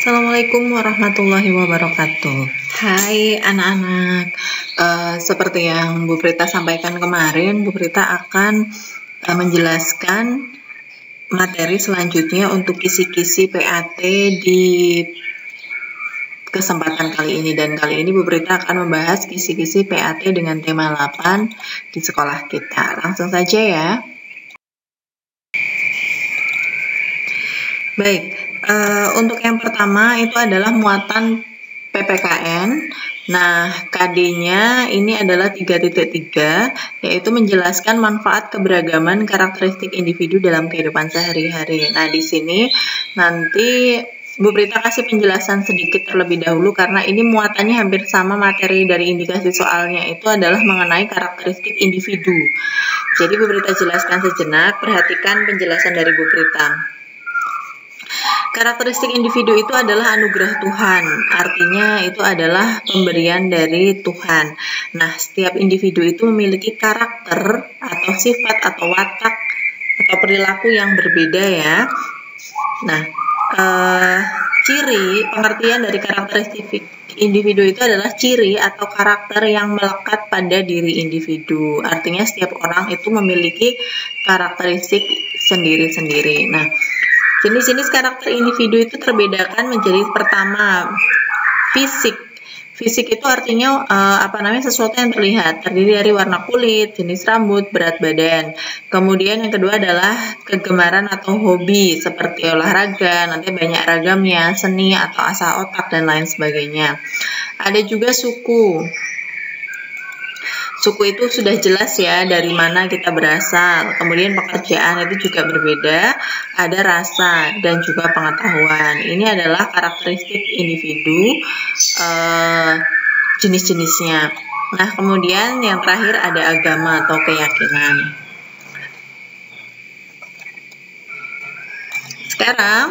Assalamualaikum warahmatullahi wabarakatuh. Hai anak-anak, seperti yang Bu Prita sampaikan kemarin, Bu Prita akan menjelaskan materi selanjutnya untuk kisi-kisi PAT di kesempatan kali ini. Dan kali ini Bu Prita akan membahas kisi-kisi PAT dengan tema 8 di sekolah kita. Langsung saja ya. Baik, untuk yang pertama itu adalah muatan PPKN. Nah, KD-nya ini adalah 3.3, yaitu menjelaskan manfaat keberagaman karakteristik individu dalam kehidupan sehari-hari. Nah, di sini nanti Bu Prita kasih penjelasan sedikit terlebih dahulu karena ini muatannya hampir sama materi dari indikasi soalnya, itu adalah mengenai karakteristik individu. Jadi Bu Prita jelaskan sejenak, perhatikan penjelasan dari Bu Prita. Karakteristik individu itu adalah anugerah Tuhan, artinya itu adalah pemberian dari Tuhan. Nah, setiap individu itu memiliki karakter atau sifat atau watak atau perilaku yang berbeda ya. Nah, ciri pengertian dari karakteristik individu itu adalah ciri atau karakter yang melekat pada diri individu. Artinya setiap orang itu memiliki karakteristik sendiri-sendiri. Nah, jenis-jenis karakter individu itu terbedakan menjadi pertama, fisik. Fisik itu artinya sesuatu yang terlihat, terdiri dari warna kulit, jenis rambut, berat badan. Kemudian yang kedua adalah kegemaran atau hobi seperti olahraga, nanti banyak ragamnya, seni atau asah otak dan lain sebagainya. Ada juga suku. Suku itu sudah jelas ya dari mana kita berasal. Kemudian pekerjaan itu juga berbeda, ada rasa dan juga pengetahuan. Ini adalah karakteristik individu jenis-jenisnya. Nah, kemudian yang terakhir ada agama atau keyakinan. Sekarang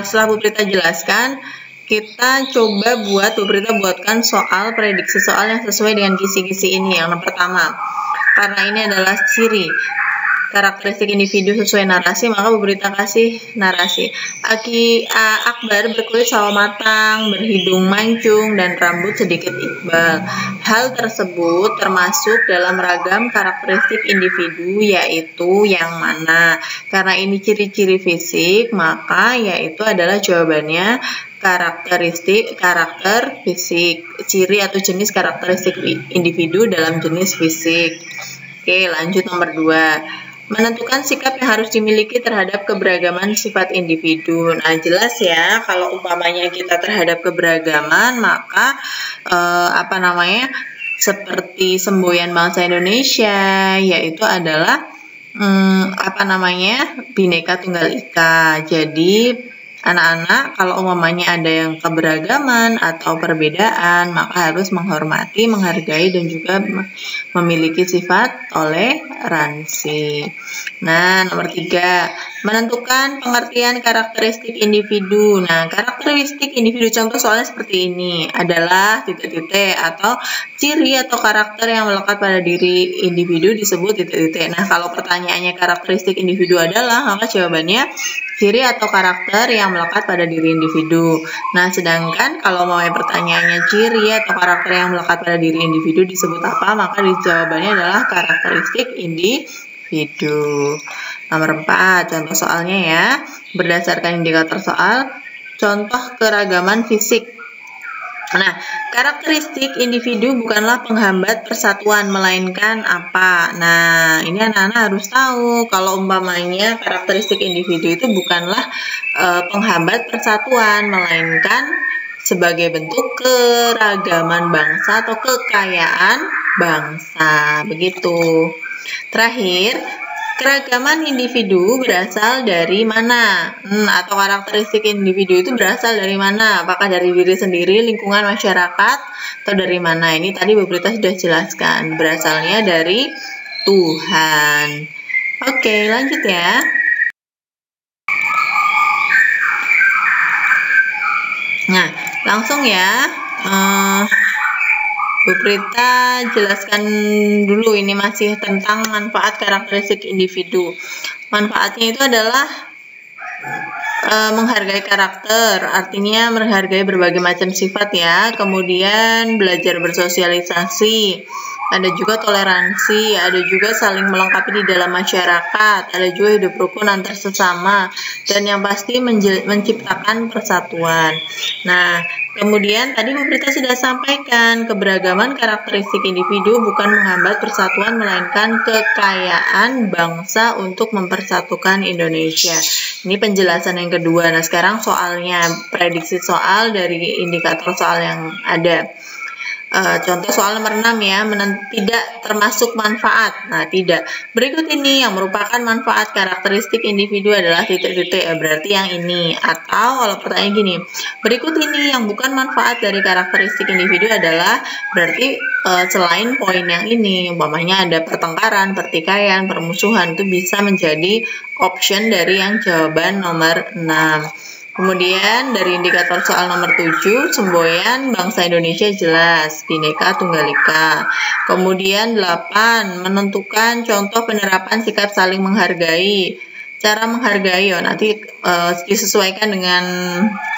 setelah Bu Prita jelaskan, kita coba Bu Prita buatkan soal prediksi soal yang sesuai dengan kisi-kisi ini. Yang pertama, karena ini adalah ciri karakteristik individu sesuai narasi, maka Bu Prita kasih narasi. Akbar berkulit sawo matang, berhidung mancung, dan rambut sedikit iqbal. Hal tersebut termasuk dalam ragam karakteristik individu, yaitu yang mana? Karena ini ciri-ciri fisik, maka yaitu adalah jawabannya karakter fisik, ciri atau jenis karakteristik individu dalam jenis fisik. Oke, lanjut nomor 2. Menentukan sikap yang harus dimiliki terhadap keberagaman sifat individu. Nah, jelas ya, kalau umpamanya kita terhadap keberagaman, maka seperti semboyan bangsa Indonesia, yaitu adalah Bhinneka Tunggal Ika. Jadi anak-anak, kalau umpamanya ada yang keberagaman atau perbedaan, maka harus menghormati, menghargai, dan juga memiliki sifat toleransi. Nah, nomor 3, menentukan pengertian karakteristik individu. Nah, karakteristik individu contoh soalnya seperti ini adalah titik-titik atau ciri atau karakter yang melekat pada diri individu disebut titik-titik. Nah, kalau pertanyaannya karakteristik individu adalah, maka jawabannya ciri atau karakter yang melekat pada diri individu. Nah, sedangkan kalau mau pertanyaannya ciri atau karakter yang melekat pada diri individu disebut apa, maka jawabannya adalah karakteristik individu. Nomor 4, contoh soalnya ya. Berdasarkan indikator soal, contoh keragaman fisik. Nah, karakteristik individu bukanlah penghambat persatuan, melainkan apa? Nah, ini anak-anak harus tahu kalau umpamanya karakteristik individu itu bukanlah penghambat persatuan, melainkan sebagai bentuk keragaman bangsa atau kekayaan bangsa. Begitu. Terakhir, keragaman individu berasal dari mana? Atau karakteristik individu itu berasal dari mana? Apakah dari diri sendiri, lingkungan masyarakat, atau dari mana? Ini tadi Bu Prita sudah jelaskan. Berasalnya dari Tuhan. Oke, lanjut ya. Nah, langsung ya. Bu Prita jelaskan dulu, ini masih tentang manfaat karakteristik individu. Manfaatnya itu adalah menghargai karakter, artinya menghargai berbagai macam sifat ya. Kemudian belajar bersosialisasi, ada juga toleransi, ada juga saling melengkapi di dalam masyarakat, ada juga hidup rukun antar sesama, dan yang pasti menciptakan persatuan. Nah, kemudian tadi Bu Prita sudah sampaikan, keberagaman karakteristik individu bukan menghambat persatuan, melainkan kekayaan bangsa untuk mempersatukan Indonesia. Ini penjelasan yang kedua. Nah, sekarang soalnya, prediksi soal dari indikator soal yang ada. Contoh soal nomor 6 ya, tidak termasuk manfaat. Nah, tidak. Berikut ini yang merupakan manfaat karakteristik individu adalah titik-titik, berarti yang ini. Atau kalau pertanyaan gini, berikut ini yang bukan manfaat dari karakteristik individu adalah, berarti selain poin yang ini, umpamanya ada pertengkaran, pertikaian, permusuhan, itu bisa menjadi option dari yang jawaban nomor 6. Kemudian dari indikator soal nomor 7, semboyan bangsa Indonesia jelas, Bhinneka Tunggal Ika. Kemudian 8, menentukan contoh penerapan sikap saling menghargai. Cara menghargai, nanti disesuaikan dengan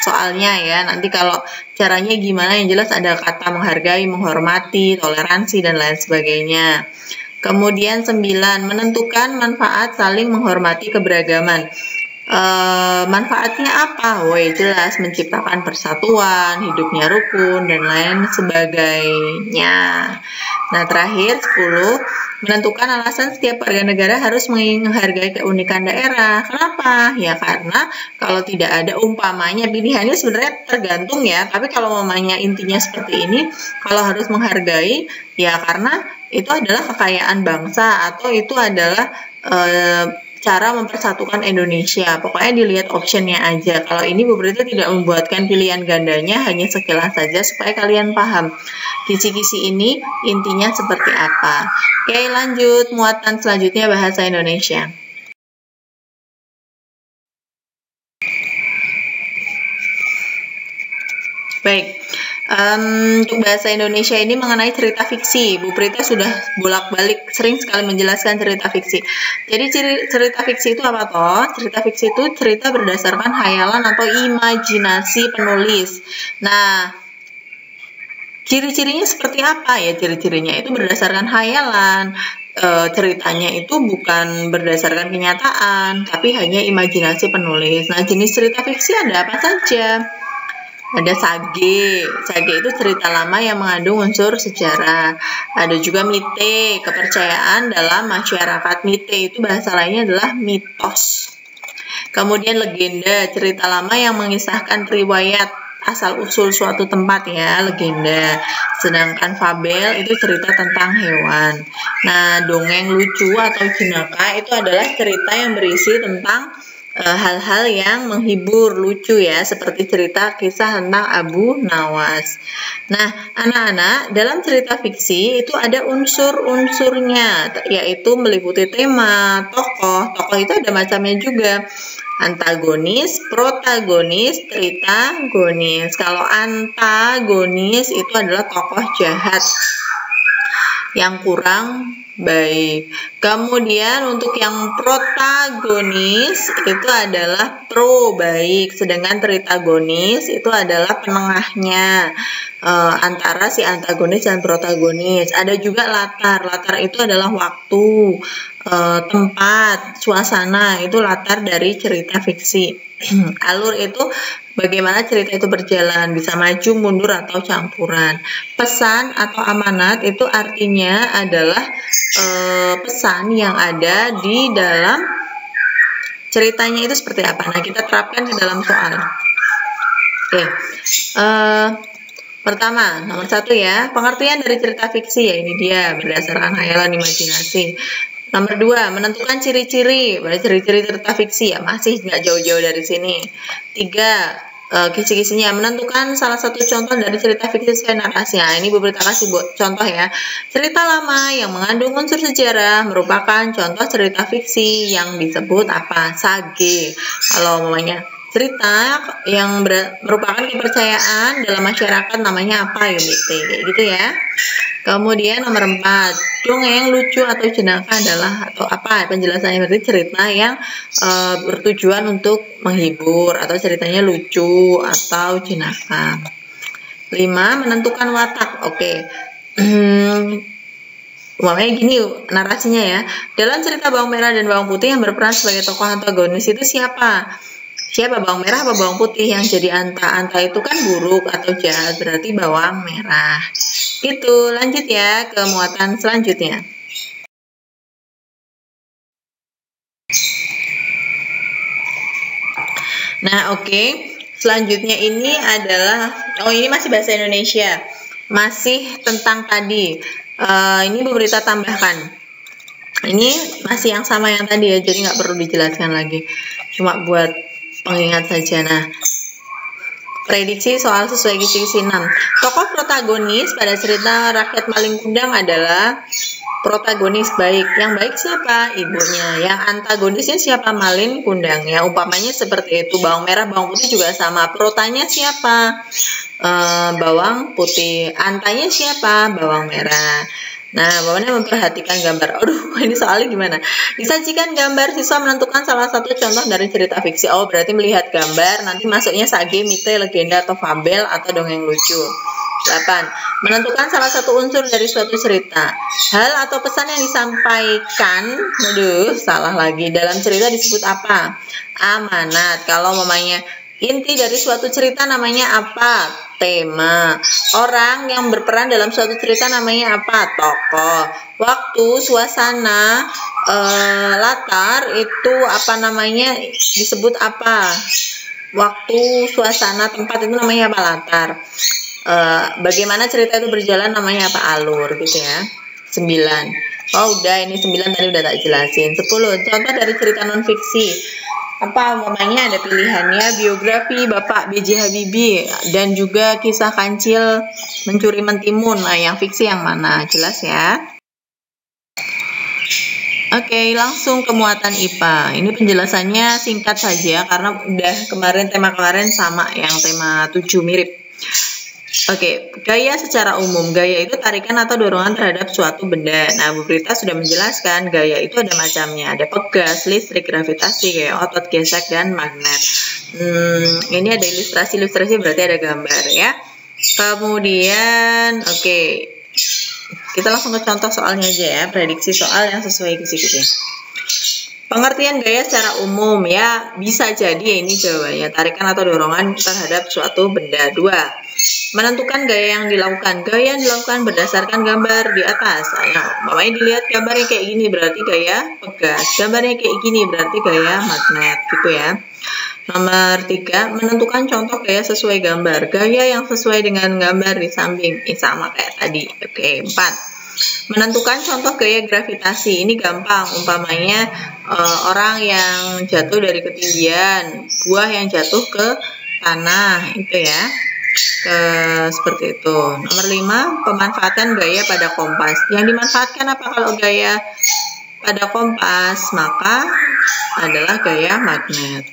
soalnya ya. Nanti kalau caranya gimana, yang jelas ada kata menghargai, menghormati, toleransi, dan lain sebagainya. Kemudian 9, menentukan manfaat saling menghormati keberagaman. Manfaatnya apa? Jelas, menciptakan persatuan, hidupnya rukun, dan lain sebagainya. Nah, terakhir 10, menentukan alasan setiap warga negara harus menghargai keunikan daerah. Kenapa? Ya karena kalau tidak ada umpamanya, pilihannya sebenarnya tergantung ya, tapi kalau umpamanya intinya seperti ini, kalau harus menghargai, ya karena itu adalah kekayaan bangsa, atau itu adalah cara mempersatukan Indonesia. Pokoknya dilihat optionnya aja. Kalau ini Bu Prita tidak membuatkan pilihan gandanya, hanya sekilas saja supaya kalian paham kisi-kisi ini intinya seperti apa. Oke, lanjut muatan selanjutnya bahasa Indonesia. Baik. Untuk bahasa Indonesia ini mengenai cerita fiksi, Bu Prita sudah bolak-balik sering sekali menjelaskan cerita fiksi. Jadi cerita fiksi itu apa toh? Cerita fiksi itu cerita berdasarkan hayalan atau imajinasi penulis. Nah, ciri-cirinya seperti apa ya? Ciri-cirinya itu berdasarkan hayalan. Ceritanya itu bukan berdasarkan kenyataan, tapi hanya imajinasi penulis. Nah, jenis cerita fiksi ada apa saja? Ada sage itu cerita lama yang mengandung unsur sejarah. Ada juga mite, kepercayaan dalam masyarakat. Mite itu bahasa lainnya adalah mitos. Kemudian legenda, cerita lama yang mengisahkan riwayat asal-usul suatu tempat ya, legenda. Sedangkan fabel itu cerita tentang hewan. Nah, dongeng lucu atau jenaka itu adalah cerita yang berisi tentang hal-hal yang menghibur, lucu ya, seperti cerita kisah tentang Abu Nawas. Nah, anak-anak, dalam cerita fiksi itu ada unsur-unsurnya, yaitu meliputi tema, tokoh itu ada macamnya juga. Antagonis, protagonis, tritagonis. Kalau antagonis itu adalah tokoh jahat yang kurang baik. Kemudian untuk yang protagonis itu adalah pro baik, sedangkan tritagonis itu adalah penengahnya antara si antagonis dan protagonis. Ada juga latar itu adalah waktu, tempat, suasana, itu latar dari cerita fiksi. Alur itu bagaimana cerita itu berjalan, bisa maju, mundur, atau campuran. Pesan atau amanat itu artinya adalah pesan yang ada di dalam ceritanya itu seperti apa. Nah, kita terapkan ke dalam soal. Oke. Pertama, nomor 1 ya, pengertian dari cerita fiksi, ya ini dia, berdasarkan hayalan imajinasi. Nomor 2, menentukan ciri-ciri. Ciri-ciri cerita fiksi ya masih nggak jauh-jauh dari sini. 3, kisi-kisinya, menentukan salah satu contoh dari cerita fiksi sesuai narasinya. Ini Bu Prita kasih buat contoh ya. Cerita lama yang mengandung unsur sejarah merupakan contoh cerita fiksi yang disebut apa? Sage. Kalau namanya cerita yang merupakan kepercayaan dalam masyarakat namanya apa UMIT, kayak gitu ya. Kemudian nomor 4, dongeng lucu atau jenaka adalah atau apa? Penjelasannya berarti cerita yang bertujuan untuk menghibur atau ceritanya lucu atau jenaka. 5, menentukan watak. Oke. Umpamanya gini narasinya ya. Dalam cerita Bawang Merah dan Bawang Putih yang berperan sebagai tokoh antagonis itu siapa? Siapa, bawang merah apa bawang putih? Yang jadi anta? Anta itu kan buruk atau jahat, berarti bawang merah. Itu lanjut ya ke muatan selanjutnya. Nah, oke. Selanjutnya ini adalah, ini masih bahasa Indonesia. Masih tentang tadi. Ini Bu Rita tambahkan. Ini masih yang sama yang tadi ya, jadi nggak perlu dijelaskan lagi. Cuma buat pengingat saja. Nah, prediksi soal sesuai kisi-kisi 6. Tokoh protagonis pada cerita Rakyat Maling Kundang adalah protagonis baik. Yang baik siapa? Ibunya. Yang antagonisnya siapa? Maling Kundang. Ya, umpamanya seperti itu. Bawang merah, bawang putih juga sama. Protanya siapa? Bawang putih. Antanya siapa? Bawang merah. Nah, bagaimana memperhatikan gambar? Aduh, ini soalnya gimana? Disajikan gambar, siswa menentukan salah satu contoh dari cerita fiksi. Oh, berarti melihat gambar, nanti masuknya sage, mite, legenda, atau fabel, atau dongeng lucu. 8. Menentukan salah satu unsur dari suatu cerita. Hal atau pesan yang disampaikan, salah lagi. Dalam cerita disebut apa? Amanat. Kalau mamanya inti dari suatu cerita namanya apa? Tema. Orang yang berperan dalam suatu cerita namanya apa? Tokoh. Waktu, suasana, latar itu apa namanya? Disebut apa? Waktu, suasana, tempat itu namanya apa? Latar. Bagaimana cerita itu berjalan namanya apa? Alur gitu ya. 9. Oh udah, ini 9 tadi udah tak jelasin. 10. Contoh dari cerita non fiksi. Apa umpamanya ada pilihannya biografi Bapak B.J. Habibie dan juga kisah kancil mencuri mentimun. Nah, yang fiksi yang mana? Jelas ya? Oke, langsung ke muatan IPA. Ini penjelasannya singkat saja karena udah tema kemarin sama, yang tema 7 mirip. Oke, gaya secara umum. Gaya itu tarikan atau dorongan terhadap suatu benda. Nah, Bu Rita sudah menjelaskan gaya itu ada macamnya. Ada pegas, listrik, gravitasi, kayak otot, gesek, dan magnet. Ini ada ilustrasi berarti ada gambar ya. Kemudian, oke. Kita langsung ke contoh soalnya aja ya. Prediksi soal yang sesuai kisi-kisi. Pengertian gaya secara umum ya, bisa jadi ini jawabannya. Tarikan atau dorongan terhadap suatu benda. 2. Menentukan gaya yang dilakukan. Gaya yang dilakukan berdasarkan gambar di atas. Nah, makanya dilihat gambarnya kayak gini berarti gaya pegas. Gambarnya kayak gini berarti gaya magnet gitu ya. Nomor 3, menentukan contoh gaya sesuai gambar. Gaya yang sesuai dengan gambar di samping. Sama kayak tadi. Oke, 4. Menentukan contoh gaya gravitasi. Ini gampang. Umpamanya orang yang jatuh dari ketinggian, buah yang jatuh ke tanah, itu ya. Seperti itu. Nomor 5, pemanfaatan gaya pada kompas. Yang dimanfaatkan apa kalau gaya pada kompas? Maka adalah gaya magnet.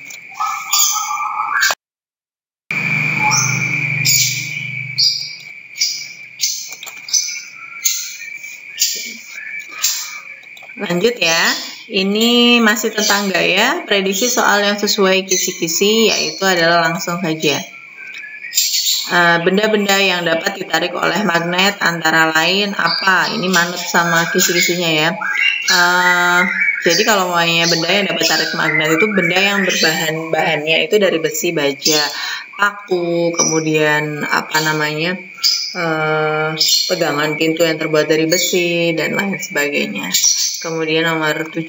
Lanjut ya. Ini masih tentang gaya. Prediksi soal yang sesuai kisi-kisi yaitu adalah langsung saja. Benda-benda yang dapat ditarik oleh magnet antara lain apa? Ini manut sama kisi-kisinya ya. Jadi kalau maunya benda yang dapat tarik magnet itu benda yang bahannya itu dari besi, baja, paku, kemudian apa namanya pegangan pintu yang terbuat dari besi dan lain sebagainya. Kemudian nomor 7.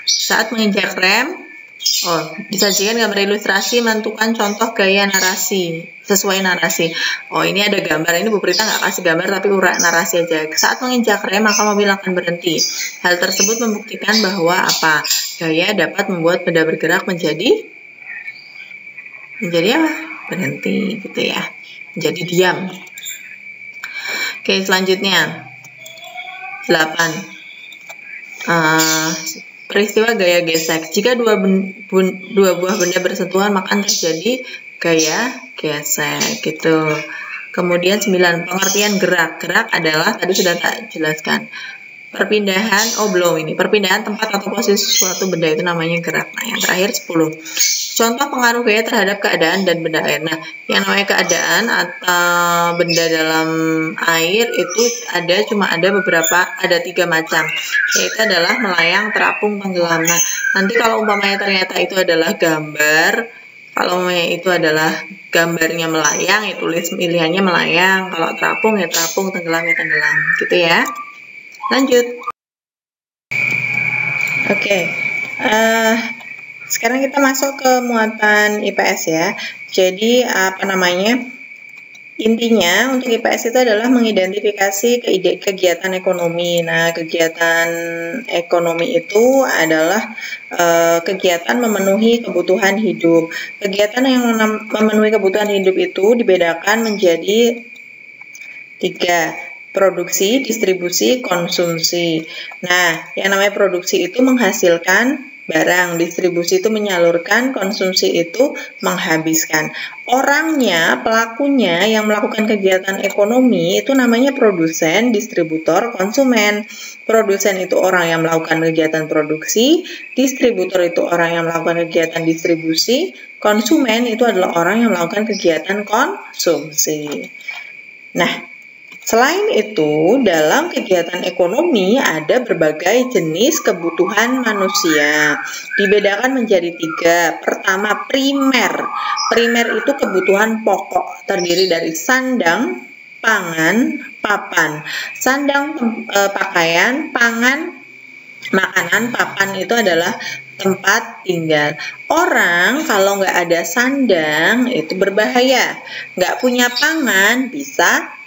Saat menginjak rem, disajikan gambar ilustrasi menentukan contoh gaya narasi sesuai narasi. Ini ada gambar. Ini Bu Prita nggak kasih gambar tapi uraian narasi aja. Saat menginjak rem maka mobil akan berhenti. Hal tersebut membuktikan bahwa apa? Gaya dapat membuat benda bergerak menjadi apa? Berhenti gitu ya. Menjadi diam. Oke, selanjutnya 8. peristiwa gaya gesek. Jika dua buah benda bersentuhan maka terjadi gaya gesek gitu. Kemudian 9, pengertian gerak. Gerak adalah tadi sudah tak jelaskan. Perpindahan tempat atau posisi suatu benda itu namanya gerak. Nah, yang terakhir 10. Contoh pengaruh gaya terhadap keadaan dan benda air. Nah, yang namanya keadaan atau benda dalam air itu ada 3 macam, yaitu adalah melayang, terapung, tenggelam. Nah, nanti kalau umpamanya ternyata itu adalah gambar, kalau itu adalah gambarnya melayang, ya tulis pilihannya melayang. Kalau terapung ya terapung, tenggelam ya tenggelam, gitu ya. Lanjut. Oke. Sekarang kita masuk ke muatan IPS ya. Jadi intinya untuk IPS itu adalah mengidentifikasi kegiatan ekonomi. Nah, kegiatan ekonomi itu adalah kegiatan memenuhi kebutuhan hidup. Kegiatan yang memenuhi kebutuhan hidup itu dibedakan menjadi 3. Produksi, distribusi, konsumsi. Nah, yang namanya produksi itu menghasilkan barang, distribusi itu menyalurkan, konsumsi itu menghabiskan. Orangnya, pelakunya yang melakukan kegiatan ekonomi itu namanya produsen, distributor, konsumen. Produsen itu orang yang melakukan kegiatan produksi, distributor itu orang yang melakukan kegiatan distribusi, konsumen itu adalah orang yang melakukan kegiatan konsumsi. Nah, selain itu, dalam kegiatan ekonomi ada berbagai jenis kebutuhan manusia. Dibedakan menjadi 3. Pertama, primer. Primer itu kebutuhan pokok, terdiri dari sandang, pangan, papan. Sandang, pakaian, pangan, makanan, papan itu adalah tempat tinggal. Orang kalau nggak ada sandang itu berbahaya. Nggak punya pangan bisa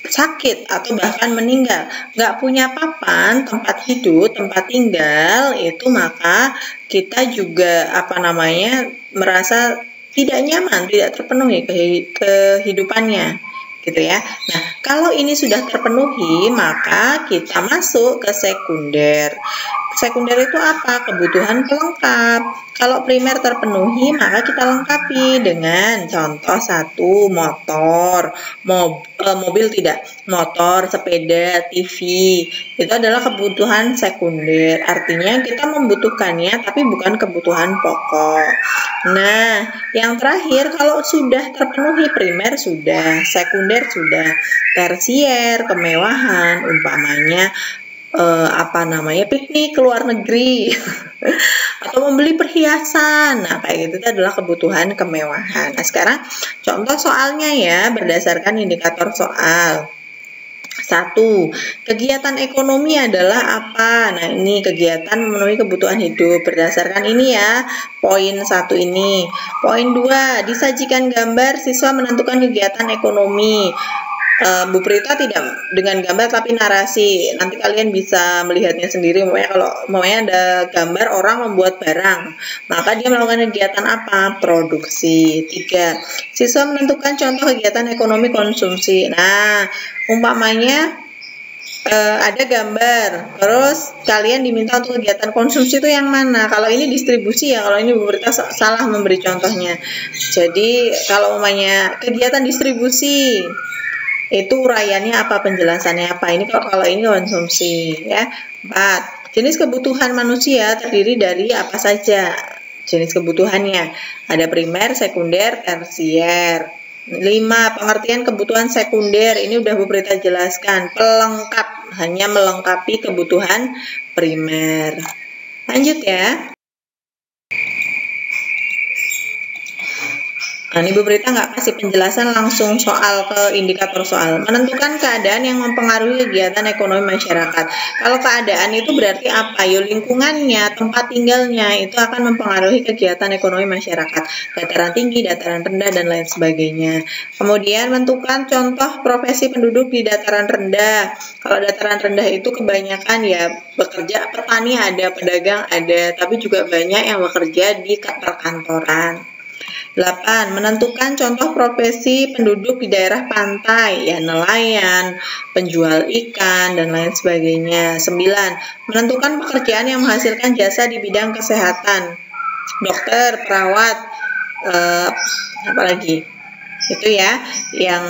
sakit atau bahkan meninggal. Nggak punya papan, tempat hidup, tempat tinggal, itu maka kita juga merasa tidak nyaman, tidak terpenuhi kehidupannya, gitu ya. Nah, kalau ini sudah terpenuhi, maka kita masuk ke sekunder. Sekunder itu apa? Kebutuhan pelengkap. Kalau primer terpenuhi, maka kita lengkapi dengan contoh 1, motor, mobil tidak, motor, sepeda, TV. Itu adalah kebutuhan sekunder. Artinya kita membutuhkannya tapi bukan kebutuhan pokok. Nah, yang terakhir kalau sudah terpenuhi primer sudah, sekunder sudah, tersier, kemewahan, umpamanya piknik ke luar negeri atau membeli perhiasan. Nah, kayak gitu itu adalah kebutuhan kemewahan. Nah, sekarang contoh soalnya ya, berdasarkan indikator soal. 1. Kegiatan ekonomi adalah apa? Nah, ini kegiatan memenuhi kebutuhan hidup. Berdasarkan ini ya, poin 1 ini. Poin 2, disajikan gambar siswa menentukan kegiatan ekonomi. Bu Prita tidak dengan gambar tapi narasi. Nanti kalian bisa melihatnya sendiri. Kalau ada gambar orang membuat barang, maka dia melakukan kegiatan apa? Produksi. 3. Siswa menentukan contoh kegiatan ekonomi konsumsi. Nah, umpamanya ada gambar, terus kalian diminta untuk kegiatan konsumsi itu yang mana? Kalau ini distribusi ya, kalau ini Bu Prita salah memberi contohnya. Jadi kalau umpamanya kegiatan distribusi, itu uraiannya apa, penjelasannya apa. Ini kalau ini konsumsi ya. 4. Jenis kebutuhan manusia terdiri dari apa saja jenis kebutuhannya. Ada primer, sekunder, tersier. 5. Pengertian kebutuhan sekunder. Ini udah Bu Prita jelaskan. Pelengkap, hanya melengkapi kebutuhan primer. Lanjut ya. Nah, ini Bu Prita nggak kasih penjelasan, langsung soal ke indikator soal. Menentukan keadaan yang mempengaruhi kegiatan ekonomi masyarakat. Kalau keadaan itu berarti apa? Lingkungannya, tempat tinggalnya itu akan mempengaruhi kegiatan ekonomi masyarakat. Dataran tinggi, dataran rendah, dan lain sebagainya. Kemudian menentukan contoh profesi penduduk di dataran rendah. Kalau dataran rendah itu kebanyakan ya bekerja, petani ada, pedagang ada, tapi juga banyak yang bekerja di perkantoran. 8. Menentukan contoh profesi penduduk di daerah pantai, ya nelayan, penjual ikan, dan lain sebagainya. 9. Menentukan pekerjaan yang menghasilkan jasa di bidang kesehatan, dokter, perawat, apalagi itu ya yang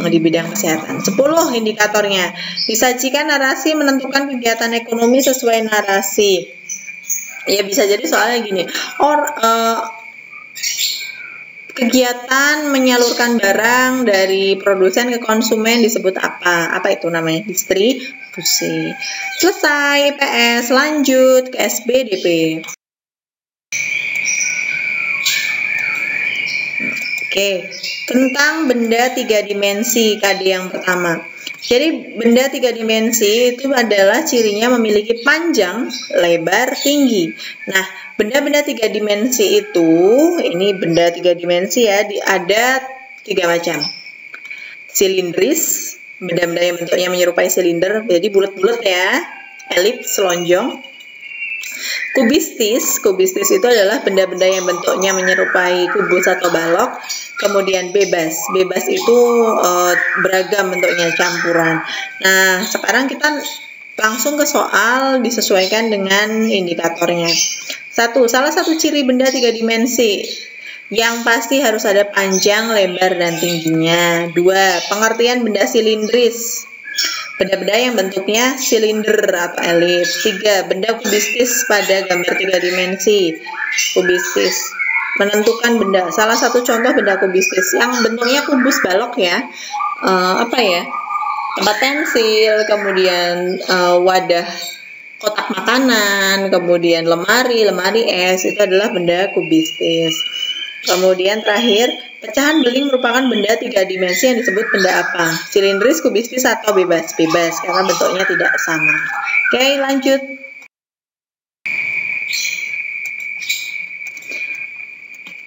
di bidang kesehatan. 10. Indikatornya, disajikan narasi menentukan kegiatan ekonomi sesuai narasi. Ya bisa jadi soalnya gini, kegiatan menyalurkan barang dari produsen ke konsumen disebut apa? Apa itu namanya? Distribusi. Selesai IPS, lanjut ke SBDP. Oke, tentang benda 3 dimensi KD yang pertama. Jadi benda 3 dimensi itu adalah cirinya memiliki panjang, lebar, tinggi. Nah, benda-benda 3 dimensi itu, ini benda 3 dimensi ya, ada 3 macam. Silindris, benda-benda yang bentuknya menyerupai silinder, jadi bulat-bulat ya, elips, lonjong. Kubistis itu adalah benda-benda yang bentuknya menyerupai kubus atau balok. Kemudian bebas itu beragam bentuknya, campuran. Nah, sekarang kita langsung ke soal disesuaikan dengan indikatornya. 1. Salah satu ciri benda 3 dimensi yang pasti harus ada panjang, lebar, dan tingginya. 2. Pengertian benda silindris, benda-benda yang bentuknya silinder atau elips. 3. Benda kubistis pada gambar 3 dimensi. Kubistis, menentukan benda. Salah satu contoh benda kubistis yang bentuknya kubus balok ya, tempat pensil, kemudian wadah kotak makanan, kemudian lemari es, itu adalah benda kubistis. Kemudian terakhir, pecahan beling merupakan benda 3 dimensi yang disebut benda apa? Silindris, kubistis, atau bebas? Bebas, karena bentuknya tidak sama. Oke, lanjut.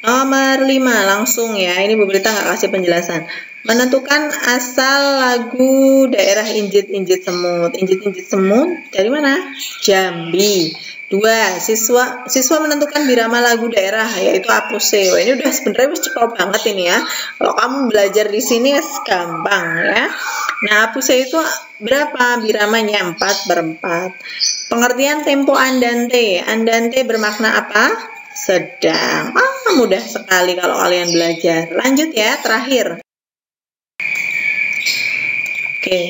Nomor 5, langsung ya. Ini Bu Berita nggak kasih penjelasan. Menentukan asal lagu daerah Injit-Injit Semut. Injit-Injit Semut dari mana? Jambi. 2. Siswa menentukan birama lagu daerah, yaitu apuse. Wah, ini udah sebenarnya cepet banget ini ya. Kalau kamu belajar di sini gampang ya. Nah, apuse itu berapa biramanya? 4/4. Pengertian tempo andante. Andante bermakna apa? Sedang. Mudah sekali kalau kalian belajar. Lanjut ya, terakhir. Oke.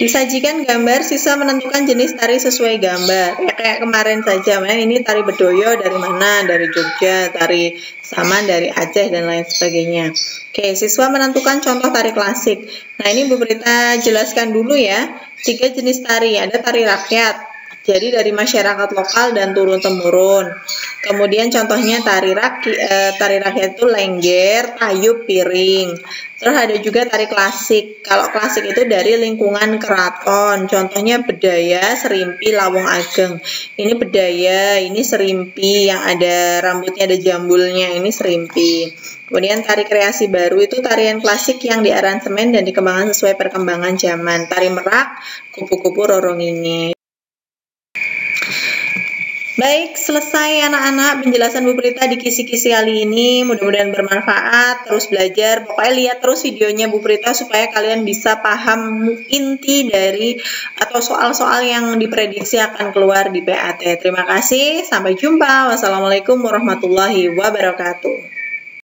Disajikan gambar, siswa menentukan jenis tari sesuai gambar. Ya kayak kemarin saja, ini tari bedoyo dari mana? Dari Jogja, tari saman dari Aceh, dan lain sebagainya. Oke, siswa menentukan contoh tari klasik. Nah, ini Bu Berita jelaskan dulu ya. 3 jenis tari. Ada tari rakyat, jadi dari masyarakat lokal dan turun-temurun. Kemudian contohnya tari rakyat itu lengger, tayub, piring. Terus ada juga tari klasik. Kalau klasik itu dari lingkungan keraton. Contohnya bedaya, serimpi, lawong ageng. Ini bedaya, ini serimpi yang ada rambutnya, ada jambulnya. Ini serimpi. Kemudian tari kreasi baru itu tarian klasik yang diaransemen dan dikembangkan sesuai perkembangan zaman. Tari merak, kupu-kupu, rorongingin. Baik, selesai anak-anak penjelasan Bu Prita di kisi-kisi kali ini. Mudah-mudahan bermanfaat. Terus belajar. Pokoknya lihat terus videonya Bu Prita supaya kalian bisa paham inti dari atau soal-soal yang diprediksi akan keluar di PAT. Terima kasih. Sampai jumpa. Wassalamualaikum warahmatullahi wabarakatuh.